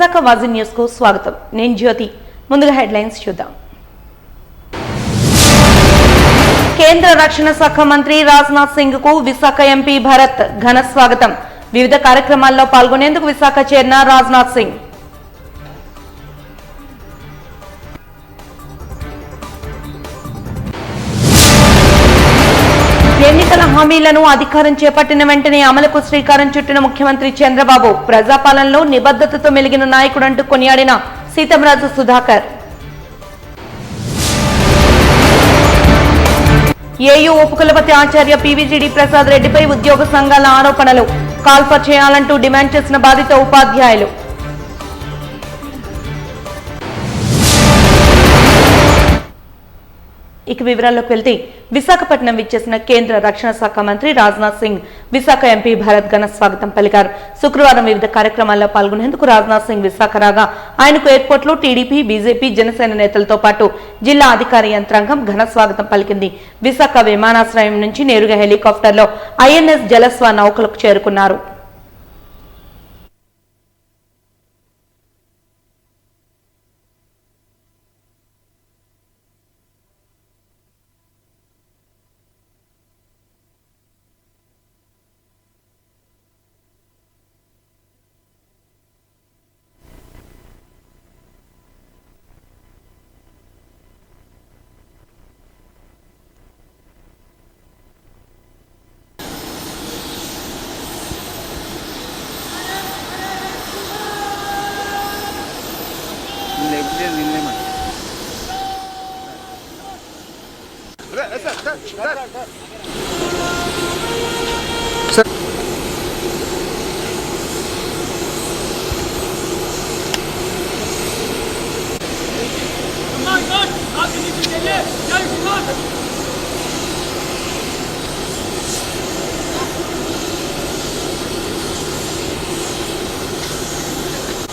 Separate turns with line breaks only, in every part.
Visakha వాజీ news కు స్వాగతం. నేను జ్యోతి. ముందుగా హెడ్లైన్స్ చూద్దాం. కేంద్ర రక్షణ శాఖ మంత్రి రాజ్నాథ్ సింగ్ కు విశాఖ ఎంపీ భరత్ ఘన స్వాగతం. వివిధ కార్యక్రమాల్లో పాల్గొనేందుకు విశాఖ చేరిన రాజ్నాథ్ సింగ్. ఎన్నికల హామీలను అధికారం చేపట్టిన వెంటనే అమలుకు శ్రీకారం చుట్టిన ముఖ్యమంత్రి చంద్రబాబు. ప్రజాపాలనలో నిబద్ధతతో మెలిగిన నాయకుడంటూ కొనియాడిన సీతంరాజు సుధాకర్. ఏయూ ఉపకులపతి ఆచార్య పీవీజీడీ ప్రసాద్ రెడ్డిపై ఉద్యోగ సంఘాల ఆరోపణలు. కాల్ఫర్ చేయాలంటూ డిమాండ్ చేసిన బాధిత ఉపాధ్యాయులు. ఇక వివరాల్లోకి వెళ్తే విశాఖపట్నం విచ్చేసిన కేంద్ర రక్షణ శాఖ మంత్రి రాజ్నాథ్ సింగ్ విశాఖ ఎంపీ భరత్ ఘన స్వాగతం పలికారు. శుక్రవారం వివిధ కార్యక్రమాల్లో పాల్గొనేందుకు రాజ్నాథ్ సింగ్ విశాఖ రాగా ఆయనకు ఎయిర్పోర్ట్లో టీడీపీ, బీజేపీ, జనసేన నేతలతో పాటు జిల్లా అధికార యంత్రాంగం ఘన స్వాగతం పలికింది. విశాఖ విమానాశ్రయం నుంచి నేరుగా హెలికాప్టర్లో ఐఎన్ఎస్ జలస్వ నౌకలకు చేరుకున్నారు.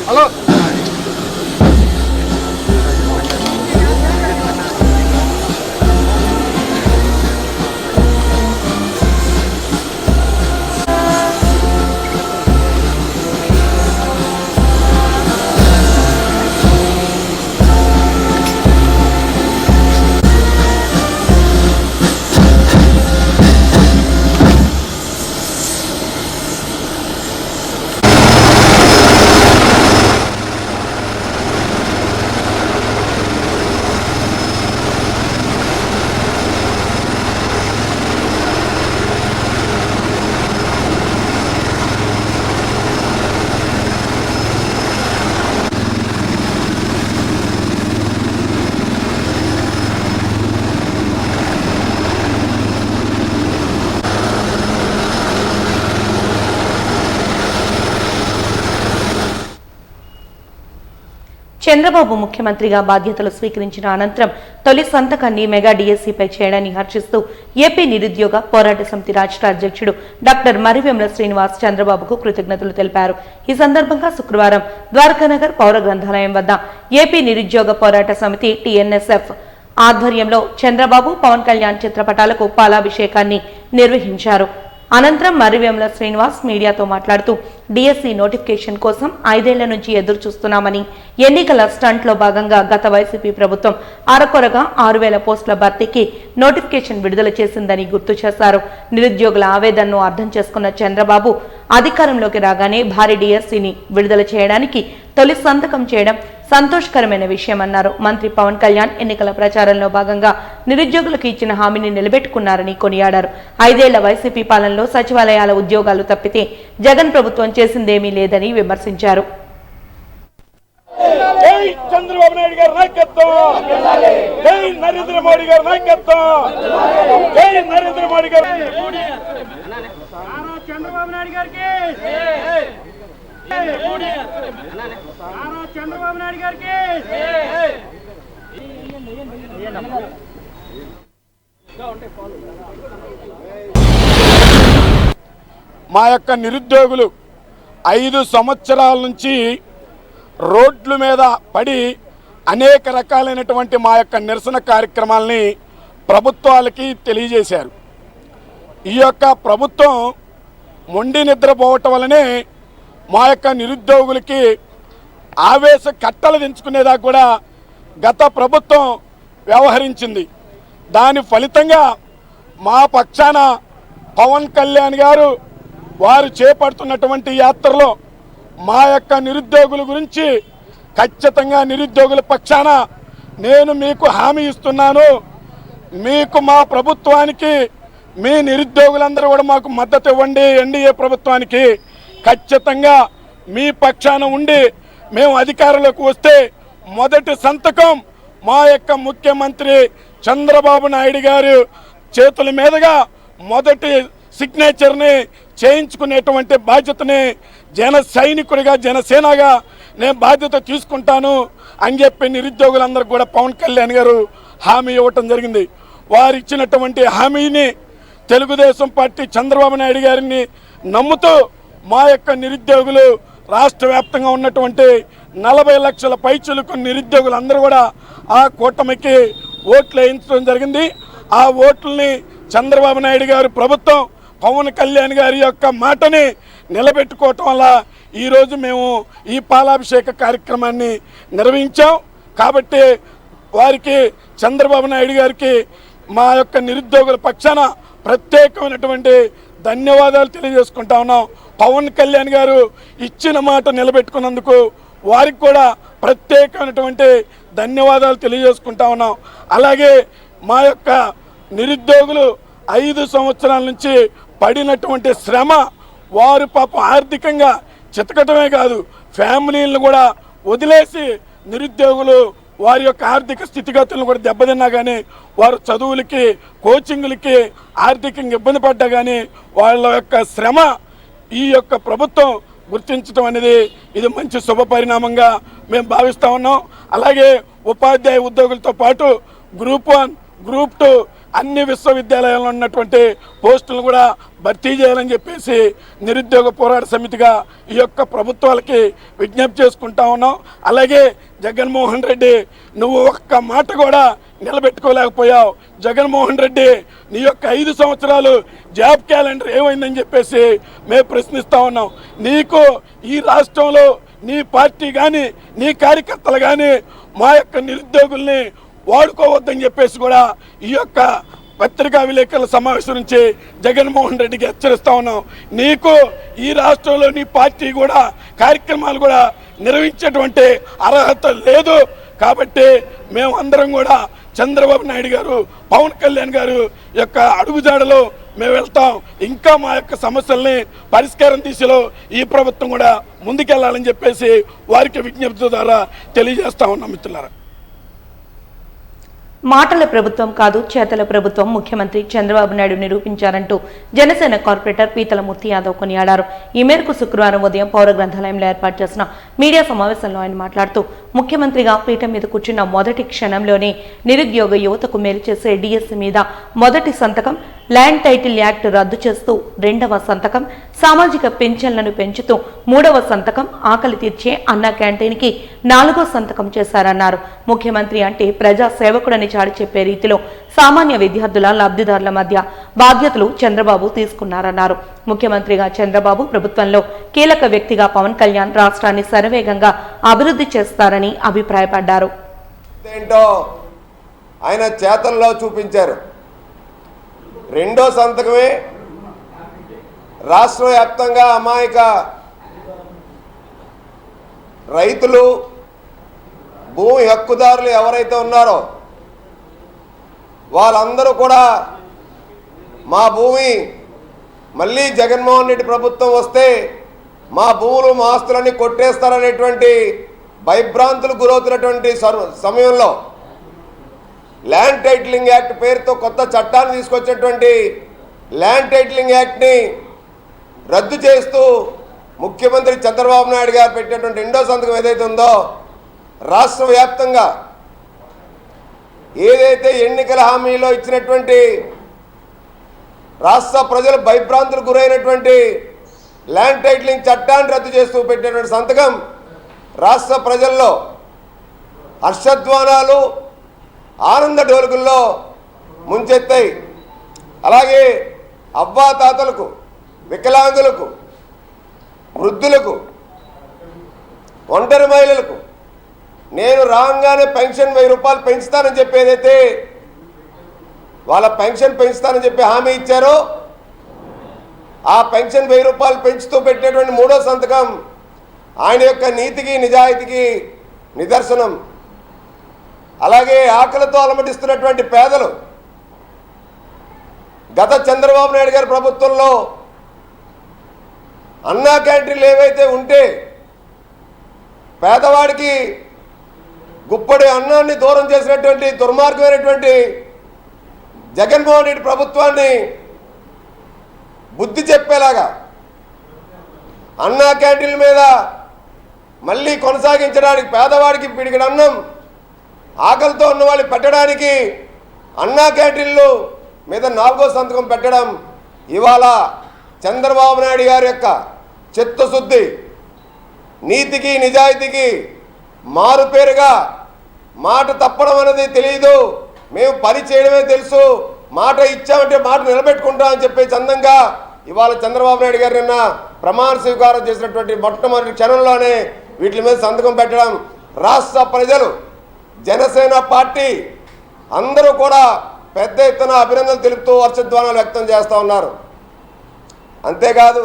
హలో
చంద్రబాబు ముఖ్యమంత్రిగా బాధ్యతలు స్వీకరించిన అనంతరం తొలి సంతకాన్ని మెగా డిఎస్సీపై చేయడాన్ని హర్షిస్తూ ఏపీ నిరుద్యోగ పోరాట సమితి రాష్ట్ర అధ్యక్షుడు డాక్టర్ మర్రివేముల శ్రీనివాస్ చంద్రబాబుకు కృతజ్ఞతలు తెలిపారు. ఈ సందర్భంగా శుక్రవారం ద్వారకానగర్ పౌర గ్రంథాలయం వద్ద ఏపీ నిరుద్యోగ పోరాట సమితి టీఎన్ఎస్ఎఫ్ ఆధ్వర్యంలో చంద్రబాబు, పవన్ కళ్యాణ్ చిత్రపటాలకు పాలాభిషేకాన్ని నిర్వహించారు. అనంతరం మర్రివేముల శ్రీనివాస్ మీడియాతో మాట్లాడుతూ డిఎస్సీ నోటిఫికేషన్ కోసం 5 ఏళ్ల నుంచి ఎదురు చూస్తున్నామని, ఎన్నికల స్టంట్లో భాగంగా గత వైసీపీ ప్రభుత్వం అరకొరగా 6,000 పోస్టుల భర్తీకి నోటిఫికేషన్ విడుదల చేసిందని గుర్తు చేశారు. నిరుద్యోగుల ఆవేదనను అర్థం చేసుకున్న చంద్రబాబు అధికారంలోకి రాగానే భారీ డిఎస్సీని విడుదల చేయడానికి తొలి సంతకం చేయడం సంతోషకరమైన విషయమన్నారు. మంత్రి పవన్ కళ్యాణ్ ఎన్నికల ప్రచారంలో భాగంగా నిరుద్యోగులకు ఇచ్చిన హామీని నిలబెట్టుకున్నారని కొనియాడారు. 5 ఏళ్ల వైసీపీ పాలనలో సచివాలయాల ఉద్యోగాలు తప్పితే జగన్ ప్రభుత్వం చేసిందేమీ లేదని విమర్శించారు.
జై చంద్రబాబు నాయుడు గారి నాయకత్వం, జై నరేంద్ర మోడీ గారి నాయకత్వం, జై నరేంద్ర మోడీ గారి చంద్రబాబు నాయుడు గారికి, చంద్రబాబు నాయుడు గారికి. మా యొక్క నిరుద్యోగులు 5 సంవత్సరాల నుంచి రోడ్ల మీద పడి అనేక రకాలైనటువంటి మా యొక్క నిరసన కార్యక్రమాలని ప్రభుత్వాలకి తెలియజేశారు. ఈ యొక్క ప్రభుత్వం మొండి నిద్రపోవటం వల్లనే మా యొక్క నిరుద్యోగులకి ఆవేశ కట్టలు దించుకునేదాకా కూడా గత ప్రభుత్వం వ్యవహరించింది. దాని ఫలితంగా మా పక్షాన పవన్ కళ్యాణ్ గారు వారు చేపడుతున్నటువంటి యాత్రలో మా యొక్క నిరుద్యోగుల గురించి ఖచ్చితంగా నిరుద్యోగుల పక్షాన నేను మీకు హామీ ఇస్తున్నాను. మీకు మా ప్రభుత్వానికి మీ నిరుద్యోగులందరూ కూడా మాకు మద్దతు ఇవ్వండి. ఎన్డీఏ ప్రభుత్వానికి ఖచ్చితంగా మీ పక్షాన ఉండి మేము అధికారంలోకి వస్తే మొదటి సంతకం మా యొక్క ముఖ్యమంత్రి చంద్రబాబు నాయుడు గారు చేతుల మీదుగా మొదటి సిగ్నేచర్ని చేయించుకునేటువంటి బాధ్యతని జన సైనికుడిగా జనసేనగా నేను బాధ్యత తీసుకుంటాను అని చెప్పి నిరుద్యోగులందరికీ కూడా పవన్ కళ్యాణ్ గారు హామీ ఇవ్వటం జరిగింది. వారు ఇచ్చినటువంటి హామీని తెలుగుదేశం పార్టీ చంద్రబాబు నాయుడు గారిని నమ్ముతూ మా యొక్క నిరుద్యోగులు రాష్ట్ర వ్యాప్తంగా ఉన్నటువంటి 40 లక్షల పైచులకు నిరుద్యోగులందరూ కూడా ఆ కూటమికి ఓట్లు వేయించడం జరిగింది. ఆ ఓట్లని చంద్రబాబు నాయుడు గారు ప్రభుత్వం పవన్ కళ్యాణ్ గారి యొక్క మాటని నిలబెట్టుకోవటం వల్ల ఈరోజు మేము ఈ పాలాభిషేక కార్యక్రమాన్ని నిర్వహించాం. కాబట్టి వారికి చంద్రబాబు నాయుడు గారికి మా యొక్క నిరుద్యోగుల పక్షాన ప్రత్యేకమైనటువంటి ధన్యవాదాలు తెలియజేసుకుంటా ఉన్నాం. పవన్ కళ్యాణ్ గారు ఇచ్చిన మాట నిలబెట్టుకున్నందుకు వారికి కూడా ప్రత్యేకమైనటువంటి ధన్యవాదాలు తెలియజేసుకుంటా ఉన్నాం. అలాగే మా యొక్క నిరుద్యోగులు 5 సంవత్సరాల నుంచి పడినటువంటి శ్రమ వారు పాపం ఆర్థికంగా చితకటమే కాదు ఫ్యామిలీలను కూడా వదిలేసి నిరుద్యోగులు వారి యొక్క ఆర్థిక స్థితిగతులను కూడా దెబ్బతిన్నా కానీ వారు చదువులకి కోచింగ్లకి ఆర్థికంగా ఇబ్బంది పడ్డా కానీ వాళ్ళ యొక్క శ్రమ ఈ యొక్క ప్రభుత్వం గుర్తించడం అనేది ఇది మంచి శుభ పరిణామంగా మేము భావిస్తూ ఉన్నాం. అలాగే ఉపాధ్యాయ ఉద్యోగులతో పాటు గ్రూప్ 1 గ్రూప్ 2 అన్ని విశ్వవిద్యాలయాల్లో ఉన్నటువంటి పోస్టులు కూడా భర్తీ చేయాలని చెప్పేసి నిరుద్యోగ పోరాట సమితిగా ఈ యొక్క ప్రభుత్వాలకి విజ్ఞప్తి చేసుకుంటా ఉన్నాం. అలాగే జగన్మోహన్ రెడ్డి నువ్వు ఒక్క మాట కూడా నిలబెట్టుకోలేకపోయావు. జగన్మోహన్ రెడ్డి నీ యొక్క 5 సంవత్సరాలు జాబ్ క్యాలెండర్ ఏమైందని చెప్పేసి మేము ప్రశ్నిస్తూ ఉన్నాం. నీకు ఈ రాష్ట్రంలో నీ పార్టీ కానీ నీ కార్యకర్తలు కానీ మా యొక్క నిరుద్యోగుల్ని వాడుకోవద్దని చెప్పేసి కూడా ఈ యొక్క పత్రికా విలేకరుల సమావేశం నుంచి జగన్మోహన్ రెడ్డికి హెచ్చరిస్తా ఉన్నాం. నీకు ఈ రాష్ట్రంలో నీ పార్టీ కూడా కార్యక్రమాలు కూడా నిర్వహించేటువంటి అర్హత లేదు. కాబట్టి మేము అందరం కూడా చంద్రబాబు నాయుడు గారు పవన్ కళ్యాణ్ గారు యొక్క అడుగుజాడలో మేము వెళ్తాం. ఇంకా మా యొక్క సమస్యల్ని పరిష్కారం దిశలో ఈ ప్రభుత్వం కూడా ముందుకెళ్లాలని చెప్పేసి వారికి విజ్ఞప్తి ద్వారా తెలియజేస్తా ఉన్నాం. మిత్రులారా,
మాటల ప్రభుత్వం కాదు చేతల ప్రభుత్వం ముఖ్యమంత్రి చంద్రబాబు నాయుడు నిరూపించారంటూ జనసేన కార్పొరేటర్ పీతలమూర్తి యాదవ్ కొనియాడారు. ఈ మేరకు శుక్రవారం ఉదయం పౌర గ్రంథాలయంలో ఏర్పాటు చేసిన మీడియా సమావేశంలో ఆయన మాట్లాడుతూ ముఖ్యమంత్రిగా పీఠం మీద కూర్చున్న మొదటి క్షణంలోనే నిరుద్యోగ యువతకు మేలు చేసే డిఎస్సి మీద మొదటి సంతకం, ల్యాండ్ టైటిల్ యాక్ట్ రద్దు చేస్తూ 2వ సంతకం, సామాజిక పెన్షన్లను పెంచుతూ 3వ సంతకం, ఆకలి తీర్చే అన్న క్యాంటీన్కి 4వ సంతకం చేశారన్నారు. ముఖ్యమంత్రి అంటే ప్రజా సేవకుడని చాటి చెప్పే రీతిలో సామాన్య విద్యార్థుల లబ్ధిదారుల మధ్య బాధ్యతలు చంద్రబాబు తీసుకున్నారన్నారు. ముఖ్యమంత్రిగా చంద్రబాబు ప్రభుత్వంలో కీలక వ్యక్తిగా పవన్ కళ్యాణ్ రాష్ట్రాన్ని శరవేగంగా అభివృద్ధి చేస్తారని అభిప్రాయపడ్డారు.
ఆయన చేతల్లో చూపించారు. 2వ సంతకమే రాష్ట్ర వ్యాప్తంగా అమాయక రైతులు, భూమి హక్కుదారులు ఎవరైతే ఉన్నారో వాళ్ళందరూ కూడా మా భూమి మళ్ళీ జగన్మోహన్ రెడ్డి ప్రభుత్వం వస్తే మా భూములు మా ఆస్తులన్నీ కొట్టేస్తారనేటువంటి భయభ్రాంతులు గురవుతున్నటువంటి సమయంలో ల్యాండ్ టైటిలింగ్ యాక్ట్ పేరుతో కొత్త చట్టాన్ని తీసుకొచ్చినటువంటి ల్యాండ్ టైటిలింగ్ యాక్ట్ని రద్దు చేస్తూ ముఖ్యమంత్రి చంద్రబాబు నాయుడు గారు పెట్టినటువంటి 2వ సంతకం ఏదైతే ఉందో రాష్ట్ర వ్యాప్తంగా ఏదైతే ఎన్నికల హామీలో ఇచ్చినటువంటి రాష్ట్ర ప్రజలు భయభ్రాంతులకు గురైనటువంటి ల్యాండ్ టైటిలింగ్ చట్టాన్ని రద్దు చేస్తూ పెట్టినటువంటి సంతకం రాష్ట్ర ప్రజల్లో హర్షధ్వానాలు, ఆనంద డోలుగుల్లో ముంచెత్తాయి. అలాగే అవ్వాతాతలకు, వికలాంగులకు, వృద్ధులకు ఒంటరి మహిళలకు నేను రాగానే పెన్షన్ 1000 రూపాయలు పెంచుతానని చెప్పి ఏదైతే వాళ్ళ పెన్షన్ పెంచుతానని చెప్పి హామీ ఇచ్చారో ఆ పెన్షన్ 1000 రూపాయలు పెంచుతూ పెట్టినటువంటి 3వ సంతకం ఆయన యొక్క నీతికి నిజాయితీకి నిదర్శనం. అలాగే ఆకలితో అలమటిస్తున్నటువంటి పేదలు గత చంద్రబాబు నాయుడు గారి ప్రభుత్వంలో అన్నా క్యాంటీన్లు ఏవైతే ఉంటే పేదవాడికి గుప్పడి అన్నాన్ని దూరం చేసినటువంటి దుర్మార్గమైనటువంటి జగన్మోహన్ రెడ్డి ప్రభుత్వాన్ని బుద్ధి చెప్పేలాగా అన్నా క్యాంటీన్ల మీద మళ్ళీ కొనసాగించడానికి పేదవాడికి పిడికిడి అన్నం ఆకలితో ఉన్న వాళ్ళు పెట్టడానికి అన్నా క్యాంటీన్లు మీద 4వ సంతకం పెట్టడం ఇవాళ చంద్రబాబు నాయుడు గారి యొక్క చిత్తశుద్ధి నీతికి నిజాయితీకి మారుపేరుగా మాట తప్పడం అనేది తెలియదు, మేము పని చేయడమే తెలుసు, మాట ఇచ్చామంటే మాట నిలబెట్టుకుంటామని చెప్పే చందంగా ఇవాళ చంద్రబాబు నాయుడు గారు నిన్న ప్రమాణ స్వీకారం చేసినటువంటి మొట్టమొదటి క్షణంలోనే వీటి మీద సంతకం పెట్టడం రాష్ట్ర ప్రజలు జనసేన పార్టీ అందరూ కూడా పెద్ద ఎత్తున అభినందనలు తెలుపుతూ హర్షధ్వానాలు వ్యక్తం చేస్తూ ఉన్నారు. అంతేకాదు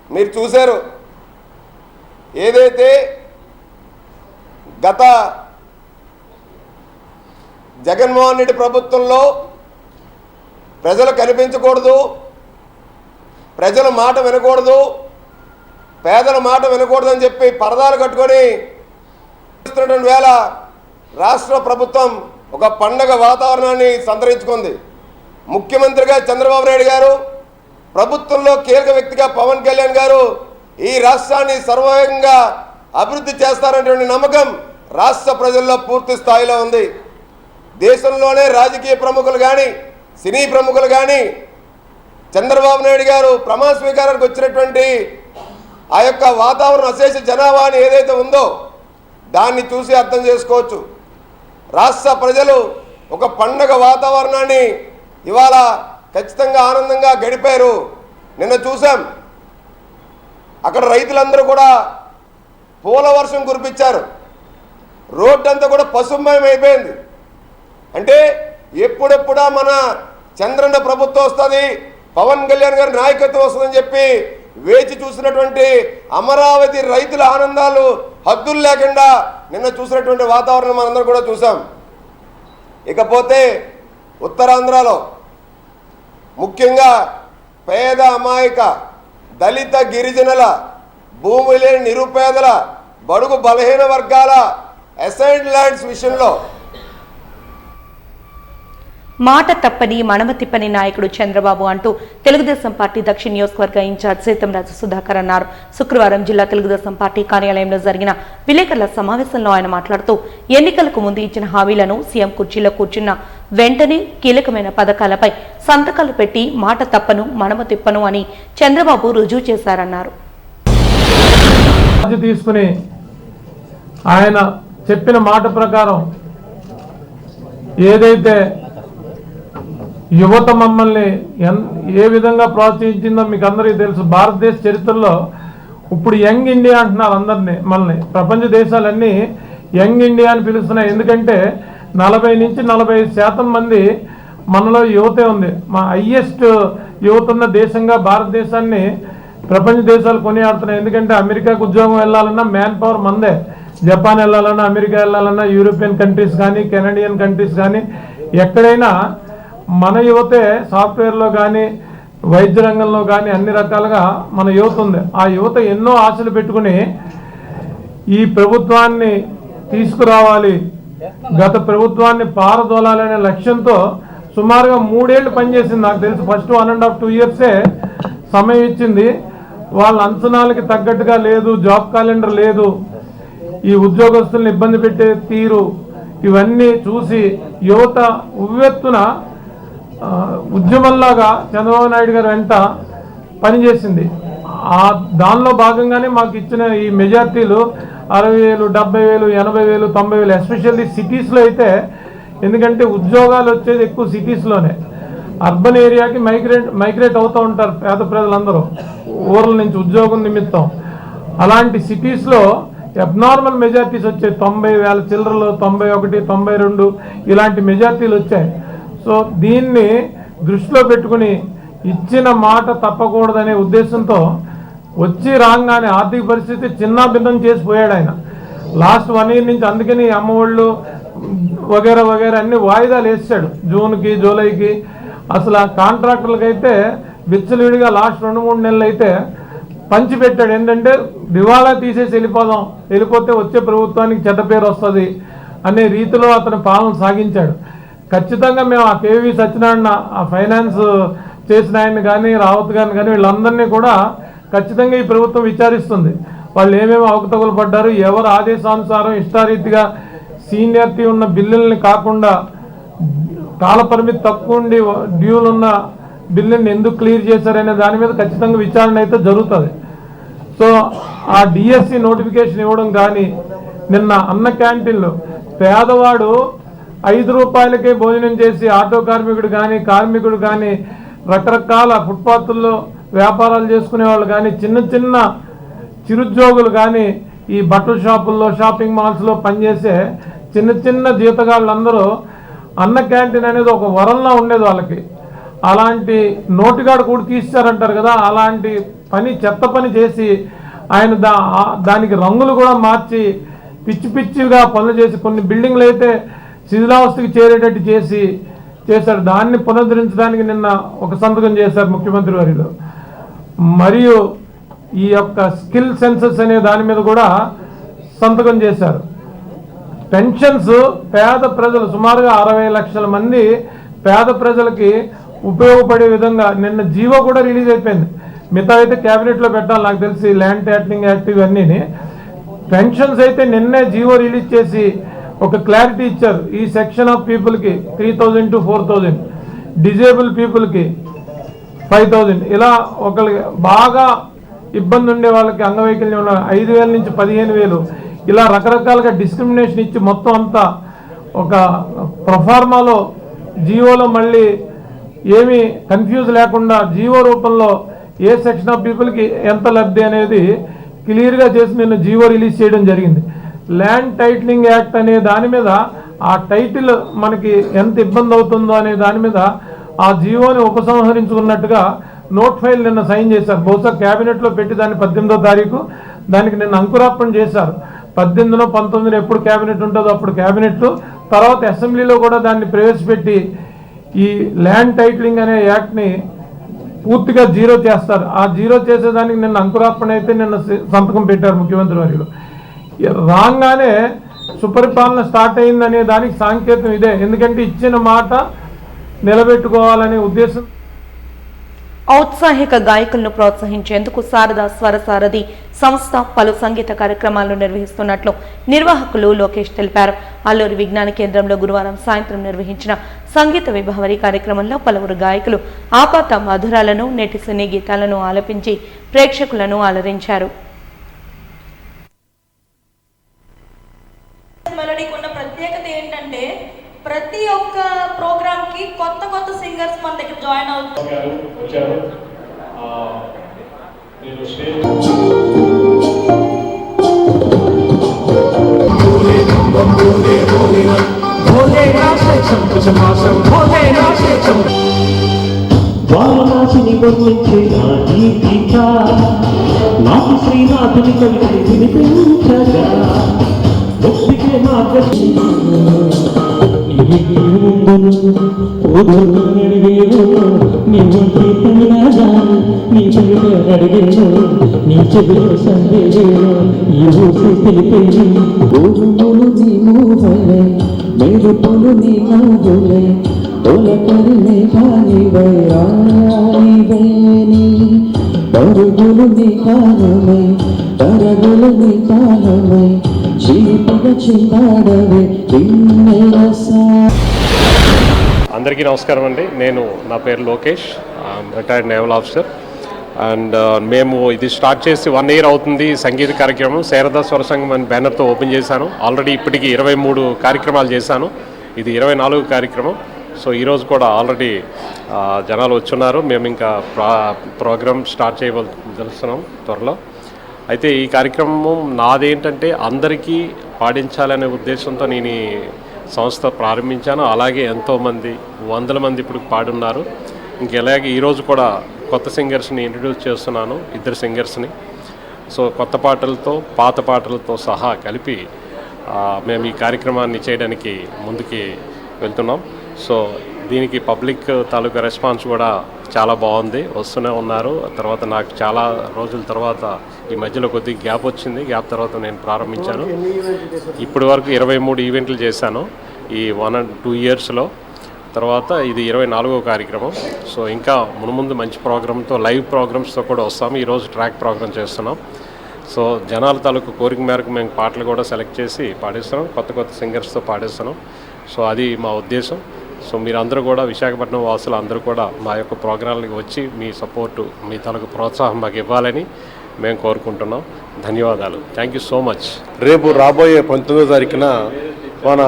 మీరు చూశారు ఏదైతే గత జగన్మోహన్ రెడ్డి ప్రభుత్వంలో ప్రజలు కనిపించకూడదు, ప్రజల మాట వినకూడదు, పేదల మాట వినకూడదని చెప్పి పరదాలు కట్టుకొని వేళ రాష్ట్ర ప్రభుత్వం ఒక పండగ వాతావరణాన్ని సంతరించుకుంది. ముఖ్యమంత్రిగా చంద్రబాబు నాయుడు గారు, ప్రభుత్వంలో కీలక వ్యక్తిగా పవన్ కళ్యాణ్ గారు ఈ రాష్ట్రాన్ని సర్వవేగంగా అభివృద్ధి చేస్తారనేటువంటి నమ్మకం రాష్ట్ర ప్రజల్లో పూర్తి స్థాయిలో ఉంది. దేశంలోనే రాజకీయ ప్రముఖులు కానీ సినీ ప్రముఖులు కానీ చంద్రబాబు నాయుడు గారు ప్రమాణ స్వీకారానికి వచ్చినటువంటి ఆ యొక్క వాతావరణం అశేష జనాభాని ఏదైతే ఉందో దాన్ని చూసి అర్థం చేసుకోవచ్చు. రాష్ట్ర ప్రజలు ఒక పండగ వాతావరణాన్ని ఇవాళ ఖచ్చితంగా ఆనందంగా గడిపారు. నిన్న చూసాం అక్కడ రైతులందరూ కూడా పూల వర్షం కురిపించారు, రోడ్డు అంతా కూడా పసుమయం అయిపోయింది. అంటే ఎప్పుడెప్పుడా మన చంద్రన్న ప్రభుత్వం వస్తుంది, పవన్ కళ్యాణ్ గారి నాయకత్వం వస్తుందని చెప్పి వేచి చూసినటువంటి అమరావతి రైతుల ఆనందాలు హద్దులు లేకుండా నిన్న చూసినటువంటి వాతావరణం మనందరం కూడా చూసాం. ఇకపోతే ఉత్తరాంధ్రలో ముఖ్యంగా పేద అమాయక దళిత గిరిజనుల భూమి లేని నిరుపేదల బడుగు బలహీన వర్గాల అసైన్డ్ ల్యాండ్స్ విషయంలో
మాట తప్పని మడమ తిప్పని నాయకుడు చంద్రబాబు అంటూ తెలుగుదేశం పార్టీ దక్షిణ నియోజకవర్గ ఇన్ఛార్జ్ సీతంరాజు సుధాకర్ అన్నారు. శుక్రవారం జిల్లా తెలుగుదేశం పార్టీ కార్యాలయంలో జరిగిన విలేకరుల సమావేశంలో ఆయన మాట్లాడుతూ ఎన్నికలకు ముందు ఇచ్చిన హామీలను సీఎం కుర్చీలో కూర్చున్న వెంటనే కీలకమైన పథకాలపై సంతకాలు పెట్టి మాట తప్పను మడమ తిప్పను అని చంద్రబాబు రుజువు చేశారన్నారు.
తీసుకుని ఆయన చెప్పిన మాట ప్రకారం ఏదైతే యువత మమ్మల్ని ఏ విధంగా ప్రోత్సహించిందో మీకు అందరికీ తెలుసు. భారతదేశ చరిత్రలో ఇప్పుడు యంగ్ ఇండియా అంటున్నారు అందరినీ, మనల్ని ప్రపంచ దేశాలన్నీ యంగ్ ఇండియా అని పిలుస్తున్నాయి. ఎందుకంటే 40 నుంచి 45% మంది మనలో యువతే ఉంది. మా హైయెస్ట్ యువత ఉన్న దేశంగా భారతదేశాన్ని ప్రపంచ దేశాలు కొనియాడుతున్నాయి. ఎందుకంటే అమెరికాకు ఉద్యోగం వెళ్ళాలన్నా మ్యాన్ పవర్ మందే, జపాన్ వెళ్ళాలన్నా అమెరికా వెళ్ళాలన్నా యూరోపియన్ కంట్రీస్ కానీ కెనడియన్ కంట్రీస్ కానీ ఎక్కడైనా మన యువతే సాఫ్ట్వేర్లో కానీ వైద్య రంగంలో కానీ అన్ని రకాలుగా మన యువత ఉంది. ఆ యువత ఎన్నో ఆశలు పెట్టుకుని ఈ ప్రభుత్వాన్ని తీసుకురావాలి, గత ప్రభుత్వాన్ని పారదోలాలనే లక్ష్యంతో సుమారుగా 3 ఏళ్ళు పనిచేసింది. నాకు తెలిసి ఫస్ట్ 1.5 2 ఇయర్సే సమయం ఇచ్చింది. వాళ్ళ అంచనాలకి తగ్గట్టుగా లేదు, జాబ్ క్యాలెండర్ లేదు, ఈ ఉద్యోగస్తులను ఇబ్బంది పెట్టే తీరు, ఇవన్నీ చూసి యువత ఉవ్వెత్తున ఉద్యమంలాగా చంద్రబాబు నాయుడు గారు వెంట పనిచేసింది. దానిలో భాగంగానే మాకు ఇచ్చిన ఈ మెజార్టీలు 60,000, 70,000, 80,000, 90,000 ఎస్పెషల్లీ సిటీస్లో అయితే. ఎందుకంటే ఉద్యోగాలు వచ్చేది ఎక్కువ సిటీస్లోనే. అర్బన్ ఏరియాకి మైగ్రేట్ అవుతూ ఉంటారు పేద ప్రజలందరూ ఊర్ల నుంచి ఉద్యోగం నిమిత్తం. అలాంటి సిటీస్లో అబ్నార్మల్ మెజార్టీస్ వచ్చాయి. 90,000 చిల్లరలు, 91, 92 ఇలాంటి మెజార్టీలు వచ్చాయి. సో దీన్ని దృష్టిలో పెట్టుకుని ఇచ్చిన మాట తప్పకూడదనే ఉద్దేశంతో వచ్చి రాగానే ఆర్థిక పరిస్థితి చిన్నాభిన్నం చేసిపోయాడు ఆయన లాస్ట్ 1 year నుంచి. అందుకని అమ్మఒళ్ళు వగేరా వగేరా అన్ని వాయిదాలు వేసాడు జూన్కి, జూలైకి. అసలు ఆ కాంట్రాక్టర్లకు అయితే విచ్చలవిడిగా లాస్ట్ 2-3 నెలలు అయితే పంచిపెట్టాడు. ఏంటంటే దివాళా తీసేసి వెళ్ళిపోతే వచ్చే ప్రభుత్వానికి చెడ్డ పేరు వస్తుంది అనే రీతిలో అతని పాలన సాగించాడు. ఖచ్చితంగా మేము ఆ కేవీ సత్యనారాయణ, ఆ ఫైనాన్స్ చేసిన ఆయన కానీ, రావత్ గారిని కానీ వీళ్ళందరినీ కూడా ఖచ్చితంగా ఈ ప్రభుత్వం విచారిస్తుంది. వాళ్ళు ఏమేమి అవకతవకలు పడ్డారు, ఎవరు ఆదేశానుసారం ఇష్టారీతిగా సీనియారిటీ ఉన్న బిల్లుల్ని కాకుండా కాలపరిమితి తక్కువ ఉండి డ్యూలు ఉన్న బిల్లుని ఎందుకు క్లియర్ చేశారనే దాని మీద ఖచ్చితంగా విచారణ అయితే జరుగుతుంది. సో ఆ డిఎస్సి నోటిఫికేషన్ ఇవ్వడం కానీ, నిన్న అన్న క్యాంటీన్లు పేదవాడు 5 రూపాయలకే భోజనం చేసి ఆటో కార్మికుడు కానీ రకరకాల ఫుట్పాత్ల్లో వ్యాపారాలు చేసుకునే వాళ్ళు కానీ, చిన్న చిరుద్యోగులు కానీ, ఈ బట్టల షాపుల్లో, షాపింగ్ మాల్స్లో పనిచేసే చిన్న జీతగాళ్ళందరూ అన్న క్యాంటీన్ అనేది ఒక వరంలా ఉండేది వాళ్ళకి. అలాంటి నోటిగాడు కూడా తీస్తారంటారు కదా, అలాంటి చెత్త పని చేసి ఆయన దానికి రంగులు కూడా మార్చి పిచ్చిగా పనులు చేసి కొన్ని బిల్డింగ్లు అయితే శిథిలావస్థకి చేరేటట్టు చేశారు. దాన్ని పునరుద్ధరించడానికి నిన్న ఒక సంతకం చేశారు ముఖ్యమంత్రి వర్యులు. మరియు ఈ యొక్క స్కిల్ సెన్సస్ అనే దాని మీద కూడా సంతకం చేశారు. పెన్షన్స్ పేద ప్రజలు సుమారుగా 60 లక్షల మంది పేద ప్రజలకి ఉపయోగపడే విధంగా నిన్న జీవో కూడా రిలీజ్ అయిపోయింది. మిగతా అయితే క్యాబినెట్లో పెట్టాలి నాకు తెలిసి, ల్యాండ్ ట్యాక్సింగ్ యాక్ట్ ఇవన్నీ. పెన్షన్స్ అయితే నిన్నే జీవో రిలీజ్ చేసి ఒక క్లారిటీ ఇచ్చారు. ఈ సెక్షన్ ఆఫ్ పీపుల్కి 3,000 to 4,000, డిజేబుల్ పీపుల్కి 5,000, ఇలా ఒకరికి బాగా ఇబ్బంది ఉండే వాళ్ళకి అంగవైకల్యం ఉన్న 5,000 నుంచి 15,000 ఇలా రకరకాలుగా డిస్క్రిమినేషన్ ఇచ్చి మొత్తం అంతా ఒక ప్రొఫార్మాలో జీవోలో మళ్ళీ ఏమీ కన్ఫ్యూజ్ లేకుండా జీవో రూపంలో ఏ సెక్షన్ ఆఫ్ పీపుల్కి ఎంత లబ్ధి అనేది క్లియర్గా చేసి నిన్న జీవో రిలీజ్ చేయడం జరిగింది. ల్యాండ్ టైటిలింగ్ యాక్ట్ అనే దాని మీద ఆ టైటిల్ మనకి ఎంత ఇబ్బంది అవుతుందో అనే దాని మీద ఆ జీవోని ఉపసంహరించుకున్నట్టుగా నోట్ ఫైల్ నిన్న సైన్ చేశారు. బహుశా క్యాబినెట్లో పెట్టి దాన్ని 18వ తారీఖు దానికి నిన్న అంకురార్పణ చేశారు. 18నో 19నో ఎప్పుడు క్యాబినెట్ ఉంటుందో అప్పుడు క్యాబినెట్, తర్వాత అసెంబ్లీలో కూడా దాన్ని ప్రవేశపెట్టి ఈ ల్యాండ్ టైటిలింగ్ అనే యాక్ట్ని పూర్తిగా జీరో చేస్తారు. ఆ జీరో చేసేదానికి నిన్న అంకురార్పణ అయితే నిన్న సంతకం పెట్టారు ముఖ్యమంత్రి వర్యులు. రాగానే సుపరిపాలన స్టార్ట్ అయిందనే దానికి సాంకేతం ఇదే. ఎందుకంటే ఇచ్చిన మాట నిలబెట్టుకోవాలనే ఉద్దేశం.
ఔత్సాహిక గాయకులను ప్రోత్సహించేందుకు శారదా స్వరసారథి సంస్థ పలు సంగీత కార్యక్రమాలను నిర్వహిస్తున్నట్లు నిర్వాహకులు లోకేష్ తెలిపారు. అల్లూరి విజ్ఞాన కేంద్రంలో గురువారం సాయంత్రం నిర్వహించిన సంగీత విభావరి కార్యక్రమంలో పలువురు గాయకులు ఆపాత మధురాలను, నేటి సినీ గీతాలను ఆలపించి ప్రేక్షకులను అలరించారు.
మెలోడీకి ఉన్న ప్రత్యేకత ఏంటంటే ప్రతి ఒక్క ప్రోగ్రామ్ కి కొత్త సింగర్స్ మన దగ్గర జాయిన్ అవుతారు.
వారణాసిని వర్ణించే ఈ గీత నాకు శ్రీనాథుని కవిత వినిపించగా భక్తికే మార్గం నీ చెవిలో సందేశం మెరుపులు నీ నాగులే తొలకరినే కానివై రానివేని పరుగులు నీ కానమై తరగులు నీ కానమై చీపగ చిందాడవే
అందరికీ నమస్కారం అండి. నా పేరు Lokesh, retired naval officer. And మేము ఇది స్టార్ట్ చేసి 1 year అవుతుంది. సంగీత కార్యక్రమం శారదా స్వర సంఘం అనే బ్యానర్తో ఓపెన్ చేశాను. ఆల్రెడీ ఇప్పటికీ 23 కార్యక్రమాలు చేశాను. ఇది 24వ కార్యక్రమం. సో ఈరోజు కూడా ఆల్రెడీ జనాలు వచ్చున్నారు. మేము ఇంకా ప్రోగ్రామ్ స్టార్ట్ చేయవలస్తున్నాం త్వరలో. అయితే ఈ కార్యక్రమం నాదేంటంటే అందరికీ పాటించాలనే ఉద్దేశంతో నేను ఈ సంస్థ ప్రారంభించాను. అలాగే ఎంతోమంది వందల మంది ఇప్పుడు పాడున్నారు. ఇంకెలాగే ఈరోజు కూడా కొత్త సింగర్స్ని ఇంట్రడ్యూస్ చేస్తున్నాను, 2 సింగర్స్ని. సో కొత్త పాటలతో పాత పాటలతో సహా కలిపి మేము ఈ కార్యక్రమాన్ని చేయడానికి ముందుకి వెళ్తున్నాం. సో దీనికి పబ్లిక్ తాలూకా రెస్పాన్స్ కూడా చాలా బాగుంది, వస్తూనే ఉన్నారు. తర్వాత నాకు చాలా రోజుల తర్వాత ఈ మధ్యలో కొద్దిగా గ్యాప్ వచ్చింది. గ్యాప్ తర్వాత నేను ప్రారంభించాను. ఇప్పటి వరకు 23 ఈవెంట్లు చేశాను ఈ 1 and 2 ఇయర్స్లో. తర్వాత ఇది 24వ కార్యక్రమం. సో ఇంకా మునుముందు మంచి ప్రోగ్రామ్తో, లైవ్ ప్రోగ్రామ్స్తో కూడా వస్తాము. ఈరోజు ట్రాక్ ప్రోగ్రామ్ చేస్తున్నాం. సో జనాల తాలూకు కోరిక మేరకు మేము పాటలు కూడా సెలెక్ట్ చేసి పాడిస్తున్నాం, కొత్త సింగర్స్తో పాడిస్తున్నాం. సో అది మా ఉద్దేశం. సో మీరందరూ కూడా, విశాఖపట్నం వాసులు అందరూ కూడా మా యొక్క ప్రోగ్రాంలకు వచ్చి మీ సపోర్టు, మీ తాలూకు ప్రోత్సాహం మాకు ఇవ్వాలని మేము కోరుకుంటున్నాం. ధన్యవాదాలు. Thank you so much.
రేపు రాబోయే 19వ తారీఖున మన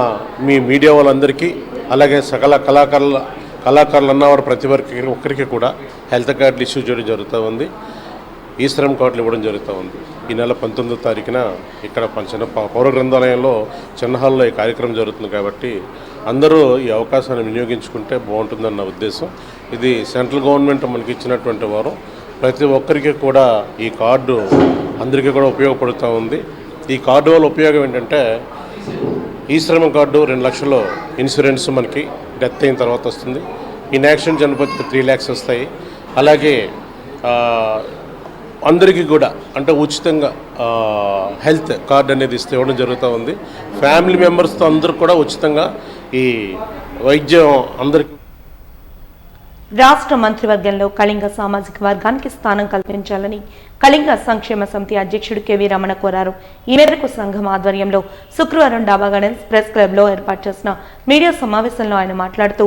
మీ మీడియా వాళ్ళందరికీ, అలాగే సకల కళాకారులు అన్నవారు ప్రతి ఒక్కరికి కూడా హెల్త్ కార్డులు ఇష్యూ చేయడం జరుగుతూ ఉంది. ఈ శ్రమ్ కార్డులు ఇవ్వడం జరుగుతూ ఉంది. ఈ నెల 19వ తారీఖున ఇక్కడ పౌర గ్రంథాలయంలో చిన్న హాల్లో ఈ కార్యక్రమం జరుగుతుంది. కాబట్టి అందరూ ఈ అవకాశాన్ని వినియోగించుకుంటే బాగుంటుందన్న ఉద్దేశం. ఇది సెంట్రల్ గవర్నమెంట్ మనకి ఇచ్చినటువంటి వారు. ప్రతి ఒక్కరికి కూడా ఈ కార్డు అందరికీ కూడా ఉపయోగపడుతూ ఉంది. ఈ కార్డు వల్ల ఉపయోగం ఏంటంటే, ఈ శ్రమ కార్డు 2 లక్షలు ఇన్సూరెన్స్ మనకి డెత్ అయిన తర్వాత వస్తుంది. ఇన్ యాక్సిడెంట్ చనిపోతే 3 lakhs వస్తాయి. అలాగే అందరికీ కూడా అంటే ఉచితంగా హెల్త్ కార్డు అనేది ఇవ్వడం జరుగుతూ ఉంది. ఫ్యామిలీ మెంబర్స్తో అందరూ కూడా ఉచితంగా ఈ వైద్యం అందరికీ.
రాష్ట్ర మంత్రివర్గంలో కళింగ సామాజిక వర్గానికి స్థానం కల్పించాలని కళింగ సంక్షేమ సమితి అధ్యక్షుడు కెవి రమణ కోరారు. ఈ మేరకు సంఘం ఆధ్వర్యంలో శుక్రవారం డాబా గార్డెన్స్ ప్రెస్ క్లబ్లో ఏర్పాటు చేసిన మీడియా సమావేశంలో ఆయన మాట్లాడుతూ,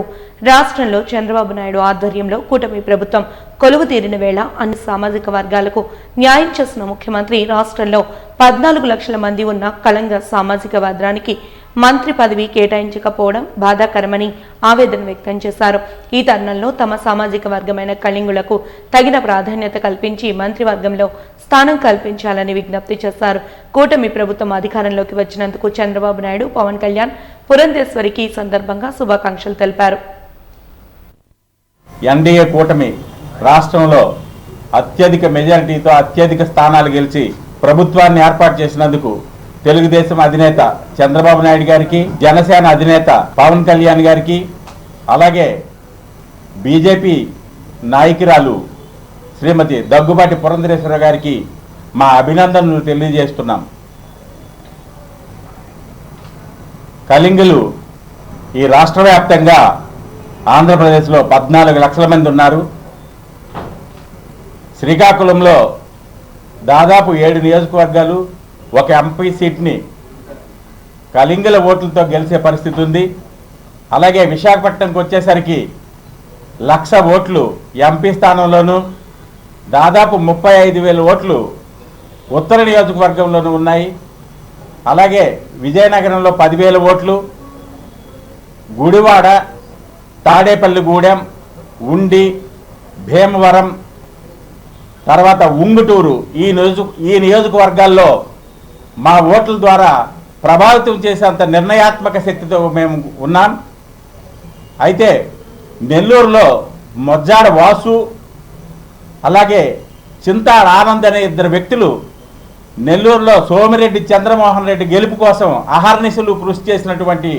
రాష్ట్రంలో చంద్రబాబు నాయుడు ఆధ్వర్యంలో కూటమి ప్రభుత్వం కొలువు తీరిన వేళ అన్ని సామాజిక వర్గాలకు న్యాయం చేసిన ముఖ్యమంత్రి రాష్ట్రంలో 14 లక్షల మంది ఉన్న కళింగ సామాజిక వర్గానికి మంత్రి పదవి కేటాయించకపోవడం బాధాకరమని ఆవేదన వ్యక్తం చేశారు. ఈ తరుణంలో తమ సామాజిక వర్గమైన కళింగులకు తగిన ప్రాధాన్యత కల్పించి మంత్రివర్గంలో స్థానం కల్పించాలని విజ్ఞప్తి చేశారు. కూటమి ప్రభుత్వం అధికారంలోకి వచ్చినందుకు చంద్రబాబు నాయుడు, పవన్ కళ్యాణ్, పురంధేశ్వరికి ఈ సందర్భంగా శుభాకాంక్షలు తెలిపారు.
ఎన్డీఏ కూటమి రాష్ట్రంలో అత్యధిక మెజారిటీతో అత్యధిక స్థానాలు గెలిచి ప్రభుత్వాన్ని ఏర్పాటు చేసినందుకు తెలుగుదేశం అధినేత చంద్రబాబు నాయుడు గారికి, జనసేన అధినేత పవన్ కళ్యాణ్ గారికి, అలాగే బీజేపీ నాయకురాలు శ్రీమతి దగ్గుబాటి పురంధరేశ్వర గారికి మా అభినందనలు తెలియజేస్తున్నాం. కళింగులు ఈ రాష్ట్ర వ్యాప్తంగా ఆంధ్రప్రదేశ్లో 14 లక్షల మంది ఉన్నారు. శ్రీకాకుళంలో దాదాపు 7 నియోజకవర్గాలు, 1 ఎంపీ సీట్ని కళింగుల ఓట్లతో గెలిచే పరిస్థితి ఉంది. అలాగే విశాఖపట్నంకి వచ్చేసరికి 1,00,000 ఓట్లు ఎంపీ స్థానంలోనూ, దాదాపు 35,000 ఓట్లు ఉత్తర నియోజకవర్గంలోనూ ఉన్నాయి. అలాగే విజయనగరంలో 10,000 ఓట్లు, గుడివాడ, తాడేపల్లిగూడెం, ఉండి, భీమవరం, తర్వాత ఉంగుటూరు ఈ నియోజకవర్గాల్లో మా ఓట్ల ద్వారా ప్రభావితం చేసేంత నిర్ణయాత్మక శక్తితో మేము ఉన్నాం. అయితే నెల్లూరులో మొజ్జాడ వాసు, అలాగే చింతాడ ఆనంద్ అనే 2 వ్యక్తులు నెల్లూరులో సోమిరెడ్డి చంద్రమోహన్ రెడ్డి గెలుపు కోసం అహర్నిశలు కృషి చేసినటువంటి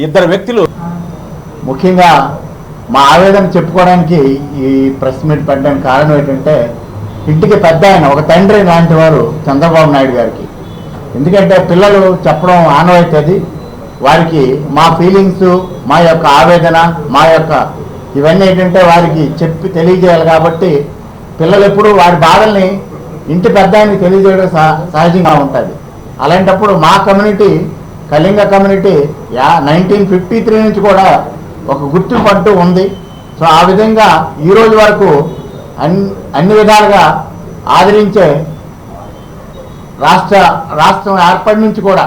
2 వ్యక్తులు.
ముఖ్యంగా మా ఆవేదన చెప్పుకోవడానికి ఈ ప్రెస్ మీట్ పెట్టడానికి కారణం ఏంటంటే, ఇంటికి పెద్ద ఆయన, ఒక తండ్రి లాంటి వారు చంద్రబాబు నాయుడు గారికి. ఎందుకంటే పిల్లలు చెప్పడం ఆనవాయితీ, వారికి మా ఫీలింగ్స్, మా యొక్క ఆవేదన, మా యొక్క ఇవన్నీ ఏంటంటే వారికి చెప్పి తెలియజేయాలి. కాబట్టి పిల్లలు ఎప్పుడు వారి బాధల్ని ఇంటి పెద్ద ఆయనకి తెలియజేయడం సహజంగా ఉంటుంది. అలాంటప్పుడు మా కమ్యూనిటీ, కళింగ కమ్యూనిటీ 1953 నుంచి కూడా ఒక గుర్తింపు అంటూ ఉంది. సో ఆ విధంగా ఈరోజు వరకు అన్ని విధాలుగా ఆదరించే రాష్ట్రం ఏర్పడి నుంచి కూడా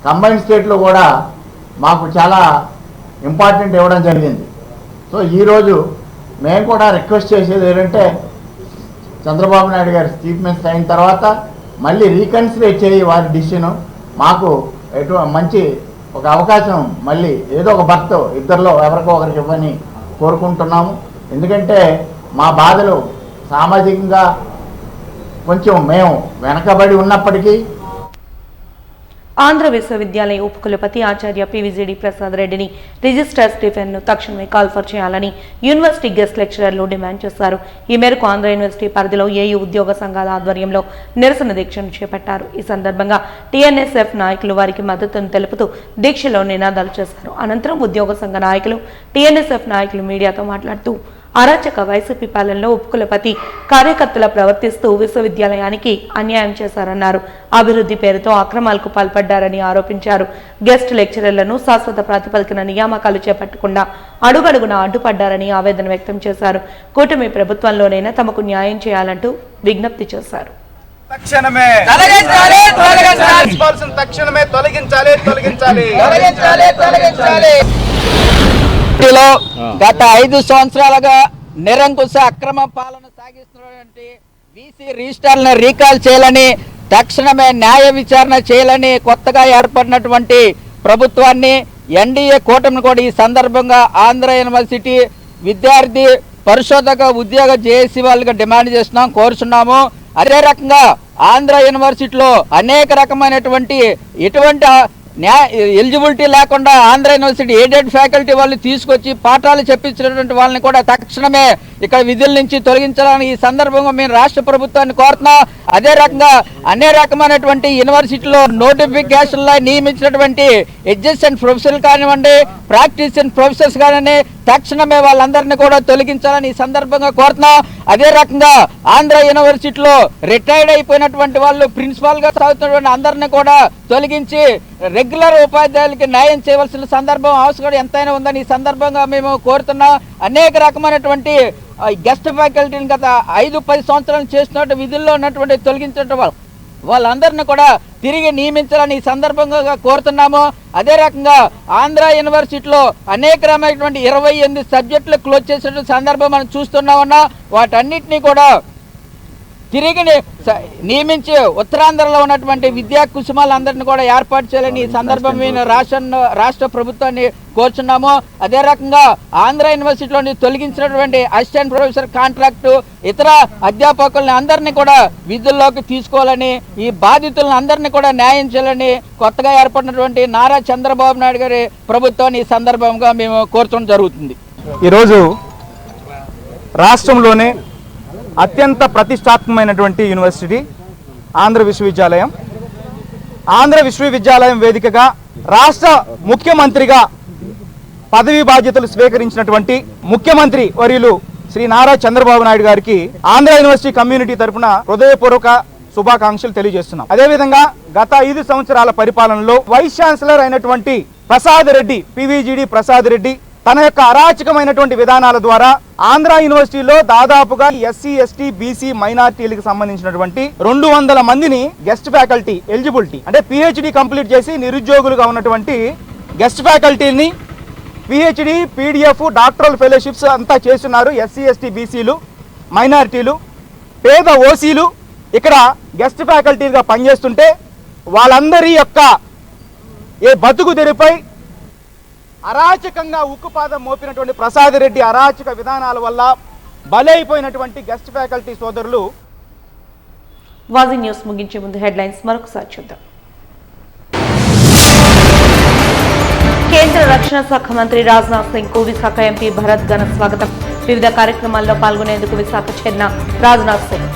కంబైన్ స్టేట్లో కూడా మాకు చాలా ఇంపార్టెంట్ ఇవ్వడం జరిగింది. సో ఈరోజు మేము కూడా రిక్వెస్ట్ చేసేది ఏంటంటే, చంద్రబాబు నాయుడు గారు చీఫ్ మినిస్టర్ అయిన తర్వాత మళ్ళీ రీకన్సిడర్ చేయి వారి డిసిషన్. మాకు మంచి ఒక అవకాశం మళ్ళీ ఏదో ఒక భర్త ఇద్దరిలో ఎవరికో ఒకరికి ఇవ్వని కోరుకుంటున్నాము. ఎందుకంటే మా బాధలు సామాజికంగా కొంచెం మేము వెనకబడి ఉన్నప్పటికీ
ఆంధ్ర విశ్వవిద్యాలయ ఉపకులపతి ఆచార్య పివిజిడి ప్రసాద్ రెడ్డిని రిజిస్ట్రార్ స్టీఫెన్ను తక్షణమే కాల్ఫర్ చేయాలని యూనివర్సిటీ గెస్ట్ లెక్చరర్లు డిమాండ్ చేశారు. ఈ మేరకు ఆంధ్ర యూనివర్సిటీ పరిధిలో ఏయూ ఉద్యోగ సంఘాల ఆధ్వర్యంలో నిరసన దీక్షను చేపట్టారు. ఈ సందర్భంగా టీఎన్ఎస్ఎఫ్ నాయకులు వారికి మద్దతును తెలుపుతూ దీక్షలో నినాదాలు చేశారు. అనంతరం ఉద్యోగ సంఘ నాయకులు టీఎన్ఎస్ఎఫ్ నాయకులు మీడియాతో మాట్లాడుతూ అరాచక వైసీపీ పాలనలో ఉపకులపతి కార్యకర్తల ప్రవర్తిస్తూ విశ్వవిద్యాలయానికి అన్యాయం చేశారన్నారు. అభివృద్ధి పేరుతో అక్రమాలకు పాల్పడ్డారని ఆరోపించారు. గెస్ట్ లెక్చరర్లను శాశ్వత ప్రాతిపదికన నియామకాలు చేపట్టకుండా అడుగడుగున అడ్డుపడ్డారని ఆవేదన వ్యక్తం చేశారు. కూటమి ప్రభుత్వంలోనైనా తమకు న్యాయం చేయాలంటూ విజ్ఞప్తి చేశారు.
గత 5 సంవత్సరాలుగా నిరంకుశ అక్రమ పాలన సాగిస్తున్నటువంటి వీసీ రిజిస్టర్లను రీకాల్ చేయాలని, తక్షణమే న్యాయ విచారణ చేయాలని కొత్తగా ఏర్పడినటువంటి ప్రభుత్వాన్ని ఎన్డీఏ కూటమిని కూడా ఈ సందర్భంగా ఆంధ్ర యూనివర్సిటీ విద్యార్థి పరిశోధక ఉద్యోగ జేఏసీ వాళ్ళుగా డిమాండ్ చేస్తున్నాం, కోరుచున్నాము. అదే రకంగా ఆంధ్ర యూనివర్సిటీలో అనేక రకమైనటువంటి ఎటువంటి ఎలిజిబిలిటీ లేకుండా ఆంధ్ర యూనివర్సిటీ ఎయిడెడ్ ఫ్యాకల్టీ వాళ్ళు తీసుకొచ్చి పాఠాలు చెప్పించినటువంటి వాళ్ళని కూడా తక్షణమే ఇక్కడ విధుల నుంచి తొలగించాలని ఈ సందర్భంగా మేము రాష్ట్ర ప్రభుత్వాన్ని కోరుతున్నాం. అదే రకంగా అనే రకమైనటువంటి యూనివర్సిటీలో నోటిఫికేషన్లో నియమించినటువంటి అడ్జస్టెంట్ ప్రొఫెసర్లు కానివ్వండి, ప్రాక్టీసింగ్ ప్రొఫెసర్స్ కానివ్వండి, తక్షణమే వాళ్ళందరినీ కూడా తొలగించాలని ఈ సందర్భంగా కోరుతున్నాం. అదే రకంగా ఆంధ్ర యూనివర్సిటీలో రిటైర్డ్ అయిపోయినటువంటి వాళ్ళు ప్రిన్సిపాల్గా చదువుతున్నటువంటి అందరినీ కూడా తొలగించి రెగ్యులర్ ఉపాధ్యాయులకి న్యాయం చేయవలసిన సందర్భం అవసరం ఎంతైనా ఉందని ఈ సందర్భంగా మేము కోరుతున్నాం. అనేక రకమైనటువంటి గెస్ట్ ఫ్యాకల్టీని గత 5-10 సంవత్సరాలు చేస్తున్నట్టు విధుల్లో ఉన్నటువంటి తొలగించిన వాళ్ళందరినీ కూడా తిరిగి నియమించాలని ఈ సందర్భంగా కోరుతున్నాము. అదే రకంగా ఆంధ్ర యూనివర్సిటీలో అనేక రకమైనటువంటి 28 సబ్జెక్టులు క్లోజ్ చేసిన సందర్భం మనం చూస్తున్నామన్నా, వాటన్నిటినీ కూడా తిరిగి నియమించి ఉత్తరాంధ్రలో ఉన్నటువంటి విద్యా కుసుమాలందరినీ కూడా ఏర్పాటు చేయాలని ఈ సందర్భం రాష్ట్ర ప్రభుత్వాన్ని కోరుచున్నాము. అదే రకంగా ఆంధ్ర యూనివర్సిటీలోని తొలగించినటువంటి అసిస్టెంట్ ప్రొఫెసర్ కాంట్రాక్టు ఇతర అధ్యాపకుల్ని అందరినీ కూడా విధుల్లోకి తీసుకోవాలని, ఈ బాధితులను అందరినీ కూడా న్యాయం చేయాలని కొత్తగా ఏర్పడినటువంటి నారా చంద్రబాబు నాయుడు గారి ప్రభుత్వాన్ని ఈ సందర్భంగా మేము కోరడం జరుగుతుంది.
ఈరోజు రాష్ట్రంలోనే అత్యంత ప్రతిష్టాత్మకమైనటువంటి యూనివర్సిటీ ఆంధ్ర విశ్వవిద్యాలయం. ఆంధ్ర విశ్వవిద్యాలయం వేదికగా రాష్ట్ర ముఖ్యమంత్రిగా పదవి బాధ్యతలు స్వీకరించినటువంటి ముఖ్యమంత్రి వర్యులు శ్రీ నారా చంద్రబాబు నాయుడు గారికి ఆంధ్ర యూనివర్సిటీ కమ్యూనిటీ తరఫున హృదయపూర్వక శుభాకాంక్షలు తెలియజేస్తున్నాం. అదేవిధంగా గత 5 సంవత్సరాల పరిపాలనలో వైస్ ఛాన్సలర్ అయినటువంటి ప్రసాద్ రెడ్డి, పివిజిడి ప్రసాద్ రెడ్డి తన యొక్క అరాచకమైనటువంటి విధానాల ద్వారా ఆంధ్ర యూనివర్సిటీలో దాదాపుగా ఎస్సీ, ఎస్టీ, బీసీ మైనార్టీలకు సంబంధించినటువంటి 200 మందిని గెస్ట్ ఫ్యాకల్టీ ఎలిజిబిలిటీ అంటే పిహెచ్డి కంప్లీట్ చేసి నిరుద్యోగులుగా ఉన్నటువంటి గెస్ట్ ఫ్యాకల్టీని పిహెచ్డి, పీడిఎఫ్, డాక్టరల్ ఫెలోషిప్స్ అంతా చేస్తున్నారు. ఎస్సీ, ఎస్టీ, బీసీలు, మైనార్టీలు, పేద ఓసీలు ఇక్కడ గెస్ట్ ఫ్యాకల్టీగా పనిచేస్తుంటే వాళ్ళందరి యొక్క బతుకు తెరిపై అరాచకంగా ఉక్కుపాదం మోపినటువంటి ప్రసాద్ రెడ్డి అరాచక విధానాల వల్ల బలైపోయినటువంటి గెస్ట్ ఫ్యాకల్టీ సోదరులు.
వాజీ న్యూస్ ముగించే ముందు హెడ్లైన్స్ మరొకసారి చూద్దాం. కేంద్ర రక్షణ శాఖ మంత్రి రాజ్నాథ్ సింగ్ కు విశాఖ ఎంపీ భరత్ ఘన స్వాగతం. వివిధ కార్యక్రమాల్లో పాల్గొనేందుకు విశాఖ చేరిన రాజ్నాథ్ సింగ్.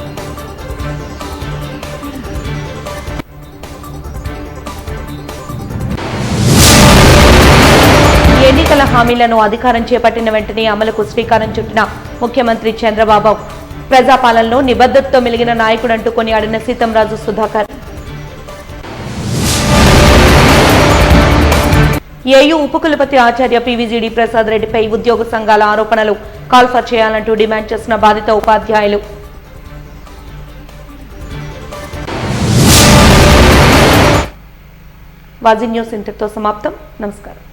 ఎన్నికల హామీలను అధికారం చేపట్టిన వెంటనే అమలుకు శ్రీకారం చుట్టిన ముఖ్యమంత్రి చంద్రబాబు. ప్రజాపాలనలో నిబద్ధతతో మెలిగిన నాయకుడంటూ కొనియాడిన సీతంరాజు సుధాకర్. ఏయూ ఉపకులపతి ఆచార్య పివిజిడి ప్రసాద్ రెడ్డిపై ఉద్యోగ సంఘాల ఆరోపణలు కాల్ఫర్ చేయాలంటూ డిమాండ్ చేసిన బాధిత ఉపాధ్యాయులు. వాజీ న్యూస్ ఇంతటితో సమాప్తం. నమస్కారం.